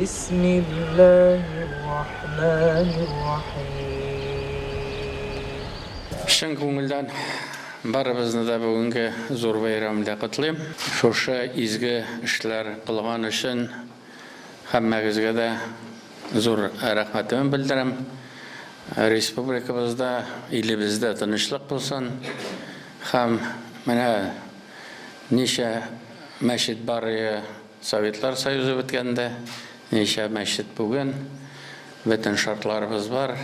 بسم الله الرحمن الرحيم. Шын көңілден барыбызны да бүгінгі зор байрамында құтлайм. Шошы изгі ішлер қылған үшін хаммагызға да зор рахматымын білдірім. Республикабызда, елімізде тынышлық болсын. Хам мына неше мәшіт бары Советлар Союзы біткенде, неше мәшіт бүгін, бітін шартларыбыз бар.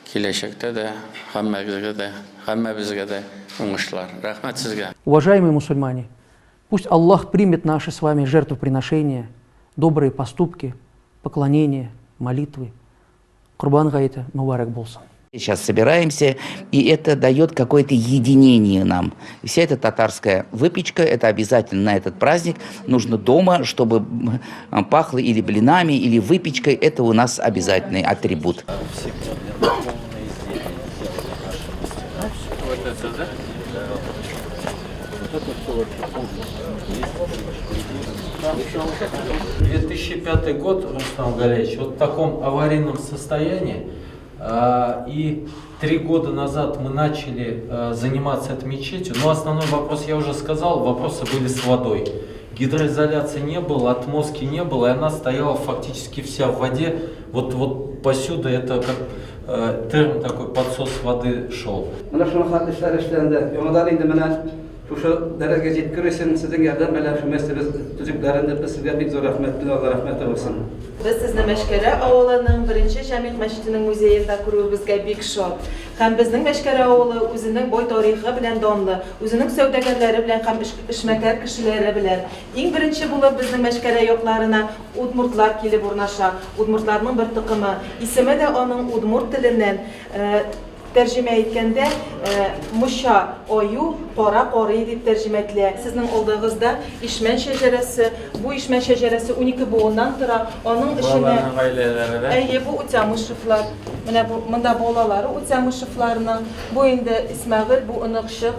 Келешекте де, хаммабызға да оңышлар. Рахмат сізге. Уважаемые мусульмане, пусть Аллах примет наши с вами жертвоприношения, добрые поступки, поклонения, молитвы. Курбан гайта мубарак болсын. Сейчас собираемся, и это дает какое-то единение нам. Вся эта татарская выпечка, это обязательно на этот праздник. Нужно дома, чтобы пахло или блинами, или выпечкой. Это у нас обязательный атрибут. В 2005 год, Рустам Галеевич, вот в таком аварийном состоянии, и 3 года назад мы начали заниматься этой мечетью, но основной вопрос, я уже сказал, вопросы были с водой. Гидроизоляции не было, отмостки не было, и она стояла фактически вся в воде. Вот посюда это как термин такой, подсос воды шел. Şu derece yetkirisin, sizin yerden böyle şu meseleyi tüzüklerinde biz sizge bir zor rahmetli Allah rahmet olsun. Biz sizni Mashkara avolining birinchi Jamil masjidining muzeyida ko'ruvimizga bek shod. Ham bizning Mashkara avoli o'zining boy tarixi bilan donli, o'zining savdogarlari bilan ham ishmakor kishilari bilan eng birinchi bo'lib bizning Mashkara yoqlarına udmurtlar kelib o'rnashar. Udmurtlarning bir tiqimi, ismi de onun udmurt tilinden tercüme etkende Musha oyu qora qori deb tercüme edilir. Sizning oldingizda işmen şeceresi, bu işmen şeceresi 12 boğundan tura, onun içine bu uçamışıflar, bunda bolaları uçamışıflarının, bu indi İsmail, bu Unıqşıq,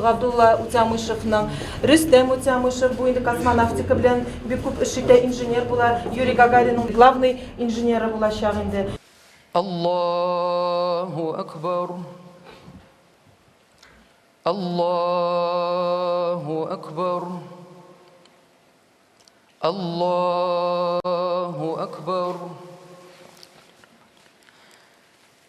Abdullah uçamışıfının, Rüstem uçamışıf, bu indi kosmonavtika bilen bir küp işikte injiner bular, Yuri Gagarin'in главный injineri bulaşaq indi. Allahu Akbar. Allahu Akbar. Allahu Akbar.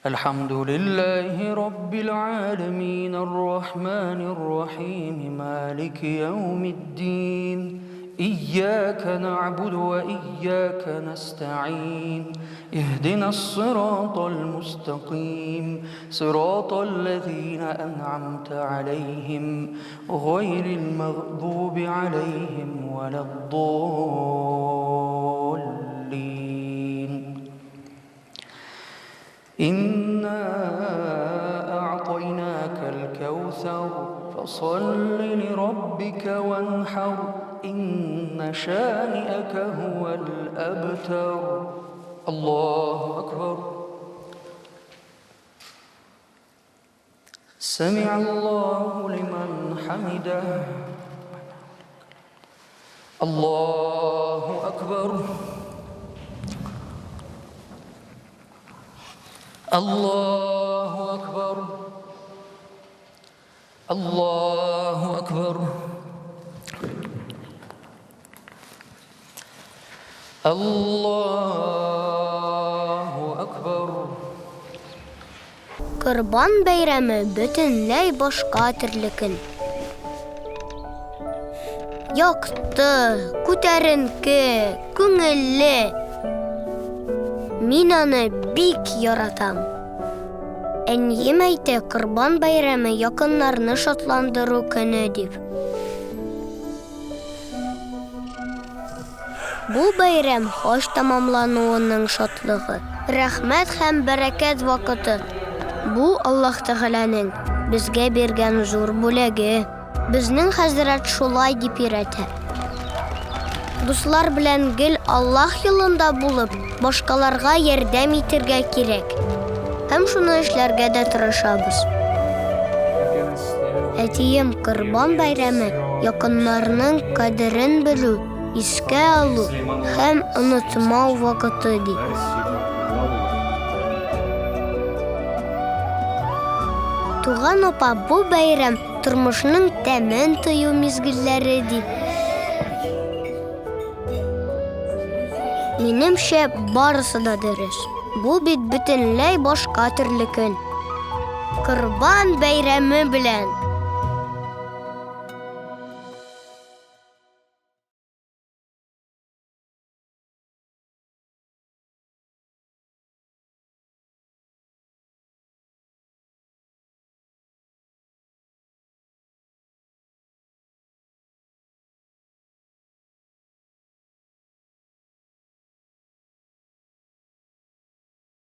Elhamdülillahi Rabbil alemin. Errahmanirrahim. Maliki yevmiddin. إياك نعبد وإياك نستعين اهدنا الصراط المستقيم صراط الذين أنعمت عليهم غير المغضوب عليهم ولا الضالين إنا أعطيناك الكوثر فصل لربك وانحر إن شانئك هو الأبتر الله أكبر سمع الله لمن حمده الله أكبر الله أكبر الله أكبر Allahu Akbar. Kurban bayramı bütünlәй başqa türlükün. Yaktı, күтәренке, күңелле. Мин аны бик яратам. Әнием әйтә, Kurban bayramı якыннарны шатландыру көне дип. Бу байрам хош тамамлануының шатлыгы, рәхмәт һәм бәрәкәт вакыты. Бу Аллаһ Тәгаләнең безгә биргән зур бүләге. Безнең хәзрәт шулай дип өйрәтә. Дуслар белән гел Аллаһ юлында булып, башкаларга ярдәм итәргә кирәк. Һәм шуны эшләргә дә тырышабыз. Әтием Kurban bayramı якыннарның кадерен белү, искә алу һәм онытмау вакыты ди. Туган апа, бу бәйрәм тормышның тәмен тою мизгелләре ди. Минемчә, барысы да дөрес. Бу бит бөтенләй башка төрле көн. Корбан бәйрәме белән!